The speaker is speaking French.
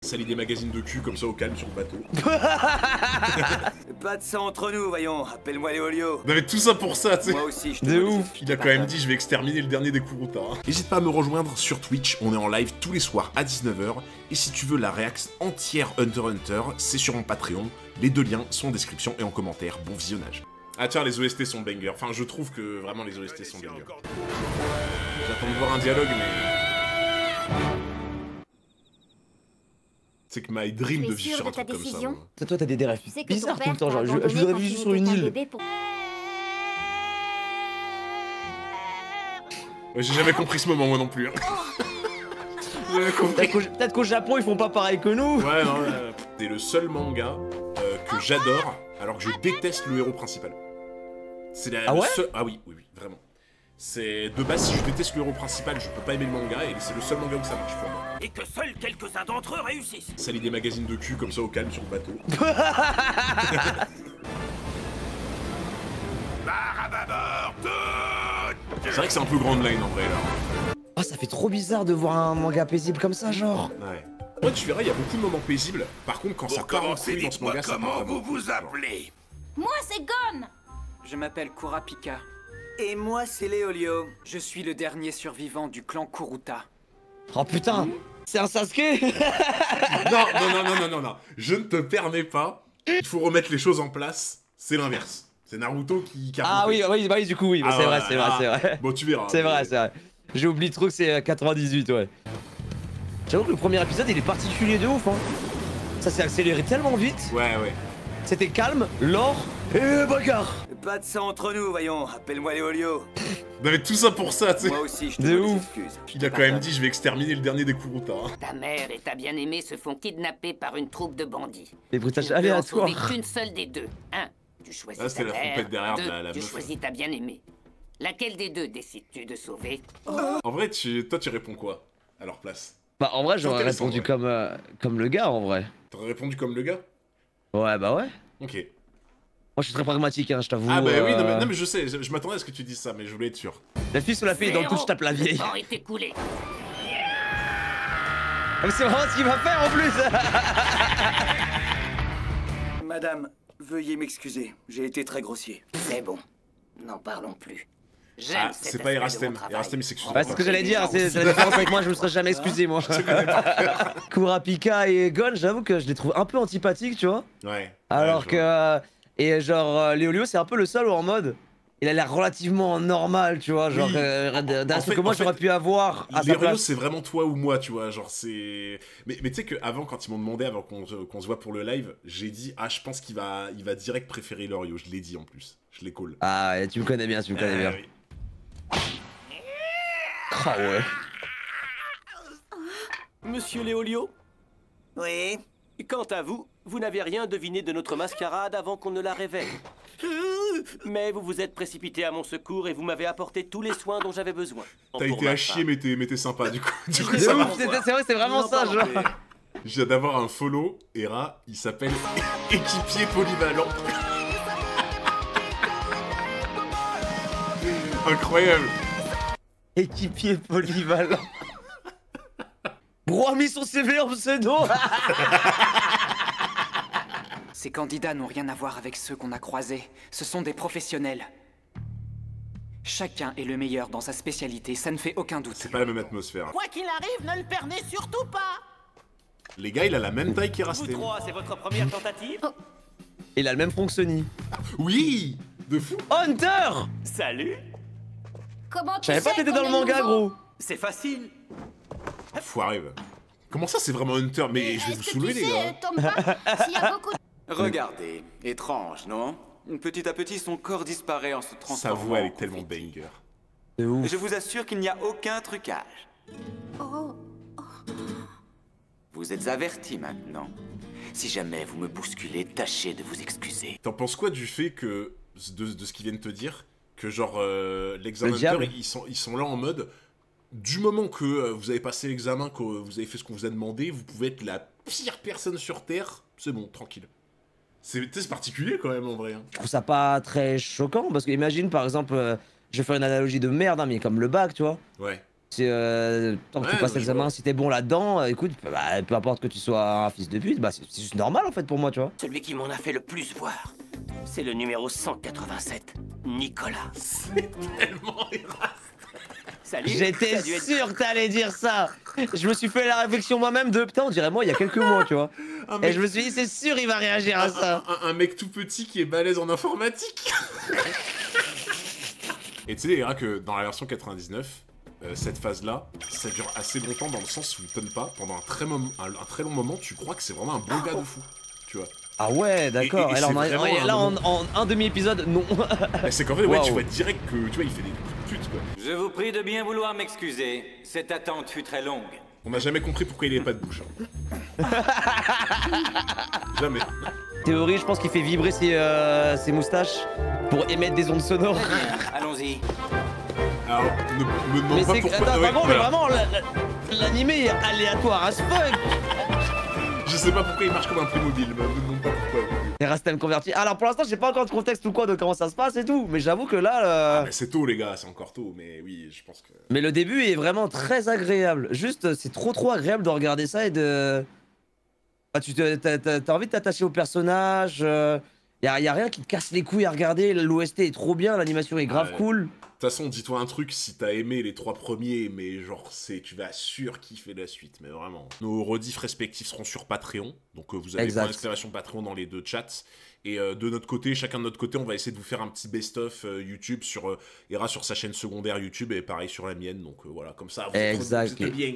Ça lit des magazines de cul comme ça au calme sur le bateau. Pas de sang entre nous, voyons. Appelle-moi Léolio. Non mais tout ça pour ça, tu sais. Moi aussi, je te De vois des ouf. excuses. Il a quand même dit je vais exterminer le dernier des Kuruta. N'hésite pas à me rejoindre sur Twitch, on est en live tous les soirs à 19h. Et si tu veux la réaction entière Hunter x Hunter, c'est sur mon Patreon. Les deux liens sont en description et en commentaire. Bon visionnage. Ah tiens, les OST sont bangers. Enfin, je trouve que vraiment les OST sont bangers. J'attends de voir un dialogue, mais... C'est que my dream de vivre sur un truc comme ça. Moi. Toi, t'as des rêves Tu sais que bizarres ton tout le temps, père genre, t'a je voudrais abandonné vivre quand sur il une était un île. bébé pour- Ouais, j'ai jamais compris ce moment, moi non plus. Hein. J'ai jamais compris. Peut-être qu'au Japon, ils font pas pareil que nous. Ouais, non, c'est le seul manga que j'adore, alors que je déteste le héros principal. C'est Ah ouais seul... Ah oui, oui, oui, vraiment. C'est de base, si je déteste le héros principal, je peux pas aimer le manga, et c'est le seul manga où ça marche pour moi. Et que seuls quelques-uns d'entre eux réussissent. Ça lit des magazines de cul comme ça au calme sur le bateau. C'est vrai que c'est un peu grande line en vrai là. Oh, ça fait trop bizarre de voir un manga paisible comme ça, genre. Ouais. Ouais, tu verras, il y a beaucoup de moments paisibles. Par contre, quand ça part en couille dans ce manga, ça part Comment vraiment. vous vous appelez? Moi, c'est Gon. Je m'appelle Kurapika. Et moi, c'est Léolio. Je suis le dernier survivant du clan Kuruta. Oh putain, c'est un Sasuke. Non, non, non, non, non, non, non. Je ne te permets pas. Il faut remettre les choses en place. C'est l'inverse. C'est Naruto qui Ah oui, oui, du coup, oui, Ah c'est vrai, ouais, c'est vrai, ah. c'est vrai. Bon, tu verras. C'est vrai, c'est vrai. J'ai oublié trop que c'est 98, ouais. J'avoue que le premier épisode, il est particulier de ouf, hein. Ça s'est accéléré tellement vite. Ouais, ouais. C'était calme, l'or et bagarre. Pas de sang entre nous, voyons. Appelle-moi Léolio. Non mais tout ça pour ça, tu sais. Moi aussi, je te De vois des ouf. excuses. Il a quand même dit je vais exterminer le dernier des Kuruta. Hein. Ta mère et ta bien-aimée se font kidnapper par une troupe de bandits. Les Tu bruitages ne peux en sauver aléatoires. qu'une seule des deux. Un, tu choisis Ah, c'était ta la mère. trompette derrière de Deux, la tu meuf. choisis ta bien-aimée. Laquelle des deux décides-tu de sauver? En vrai, toi tu réponds quoi à leur place? Bah, en vrai, j'aurais intéressant, répondu ouais. comme le gars, en vrai. T'aurais répondu comme le gars? Ouais, bah ouais. Ok. Moi, je suis très pragmatique, hein, je t'avoue. Ah bah oui, non mais je sais, je m'attendais à ce que tu dises ça, mais je voulais être sûr. La fille sur la fille, dans le coup, je tape la vieille. Le temps est écoulé. Ah, mais c'est vraiment ce qu'il va faire, en plus. Madame, veuillez m'excuser. J'ai été très grossier. C'est bon. N'en parlons plus. J'aime Ah, cet c'est aspect pas de mon Erastem. travail. Erastem il s'excuse. Bah, c'est ce que j'allais dire, c'est la différence avec moi, je me serais jamais excusé, moi. Kurapika et Gon, j'avoue que je les trouve un peu antipathiques, tu vois. Ouais. Alors ouais, que. Et genre, Léolio, c'est un peu le seul où en mode. Il a l'air relativement normal, tu vois. Genre, Oui. d'un En fait- que moi en fait, j'aurais pu avoir à sa Léolio, place. c'est vraiment toi ou moi, tu vois, genre c'est... Mais tu sais qu'avant, quand ils m'ont demandé, avant qu'on se voit pour le live, j'ai dit, ah, je pense qu'il va direct préférer Léolio, je l'ai dit en plus, je l'ai call. Ah, ouais, tu me connais bien, tu me connais bien. Oui. Ah ouais. Monsieur Léolio, Oui. quant à vous, vous n'avez rien deviné de notre mascarade avant qu'on ne la révèle. Mais vous vous êtes précipité à mon secours et vous m'avez apporté tous les soins dont j'avais besoin. T'as Pour été ma à chier, part. mais t'es sympa, du coup. Du coup, De ça ouf, va. c'est vrai, c'est vraiment ça, genre. Je viens d'avoir un follow, Hera, il s'appelle Équipier Polyvalent. Incroyable. Équipier polyvalent. Bro a mis son CV en pseudo. Ces candidats n'ont rien à voir avec ceux qu'on a croisés. Ce sont des professionnels. Chacun est le meilleur dans sa spécialité, ça ne fait aucun doute. C'est pas la même atmosphère. Quoi qu'il arrive, ne le perdez surtout pas. Les gars, il a la même taille Vous qu'Erastem. trois, c'est votre première tentative? Il a le même fonctionnis. Oui. De fou. Hunter. Salut. Comment Je tu savais pas sais que t'étais qu'on dans le est manga, nouveau? gros. C'est facile. Foiré, va. Comment ça, c'est vraiment Hunter? Mais je vais vous Est-ce que soulever, tu les sais, gars. Tomba, s'il y a beaucoup de... Regardez. Étrange, non? Petit à petit, son corps disparaît en se Sa transformant voix, elle en est tellement confetti. banger. De ouf. Je vous assure qu'il n'y a aucun trucage. Oh, Vous êtes avertis maintenant. Si jamais vous me bousculez, tâchez de vous excuser. T'en penses quoi du fait que, de ce qu'ils viennent te dire, que genre, l'examen Le diable. Hunter, ils sont là en mode, du moment que vous avez passé l'examen, que vous avez fait ce qu'on vous a demandé, vous pouvez être la pire personne sur Terre, c'est bon, tranquille. C'est particulier quand même en vrai. Hein. Je trouve ça pas très choquant parce que imagine par exemple, je vais faire une analogie de merde, hein, mais comme le bac, tu vois. Ouais. Tant que Ouais, tu passes non, je l'examen, vois. si t'es bon là-dedans, écoute, bah, peu importe que tu sois un fils de pute, bah, c'est juste normal en fait pour moi, tu vois. Celui qui m'en a fait le plus voir, c'est le numéro 187, Nicolas. Tellement Salut. J'étais ça a dû être- sûr que t'allais dire ça. Je me suis fait la réflexion moi-même de putain, on dirait moi il y a quelques mois, tu vois. un Et mec, je me suis dit, c'est sûr, il va réagir à ça. un mec tout petit qui est balèze en informatique. Et tu sais, Hera, que dans la version 99, cette phase-là, ça dure assez longtemps dans le sens où Tonpa, pendant un très long moment, tu crois que c'est vraiment un bon gars de fou. Tu vois. Ah ouais, d'accord. Et Alors, c'est vraiment un là, moment- en un demi-épisode, non. Mais c'est qu'en fait, ouais, tu Waouh. vois direct que, tu vois, il fait des coups de pute, quoi. Je vous prie de bien vouloir m'excuser. Cette attente fut très longue. On n'a jamais compris pourquoi il avait pas de bouche. Hein. Jamais. Théorie, je pense qu'il fait vibrer ses moustaches pour émettre des ondes sonores. Très bien, allons-y. Alors, ne me demande Mais pas c'est. pourquoi. Attends, ouais, par contre, mais voilà. vraiment, l'animé est aléatoire as fuck. Je sais pas pourquoi il marche comme un Playmobil, me demande pas pourquoi. Les Rastem convertis. Alors pour l'instant, j'ai pas encore de contexte ou quoi de comment ça se passe et tout, mais j'avoue que là. Ah, mais c'est tôt, les gars, c'est encore tôt, mais oui, je pense que. Mais le début est vraiment très agréable. Juste, c'est trop agréable de regarder ça et de. Bah, t'as envie de t'attacher au personnage. Y a rien qui te casse les couilles à regarder. L'OST est trop bien, l'animation est grave Ouais. cool. De toute façon, dis-toi un truc, si t'as aimé les 3 premiers, mais genre, tu vas surkiffer la suite, mais vraiment. Nos rediffs respectifs seront sur Patreon, donc vous avez Exact. point d'exclamation Patreon dans les 2 chats. Et de notre côté, chacun de notre côté, on va essayer de vous faire un petit best-of YouTube sur Hera sur sa chaîne secondaire YouTube, et pareil sur la mienne, donc voilà, comme ça, vous Exact. êtes bien.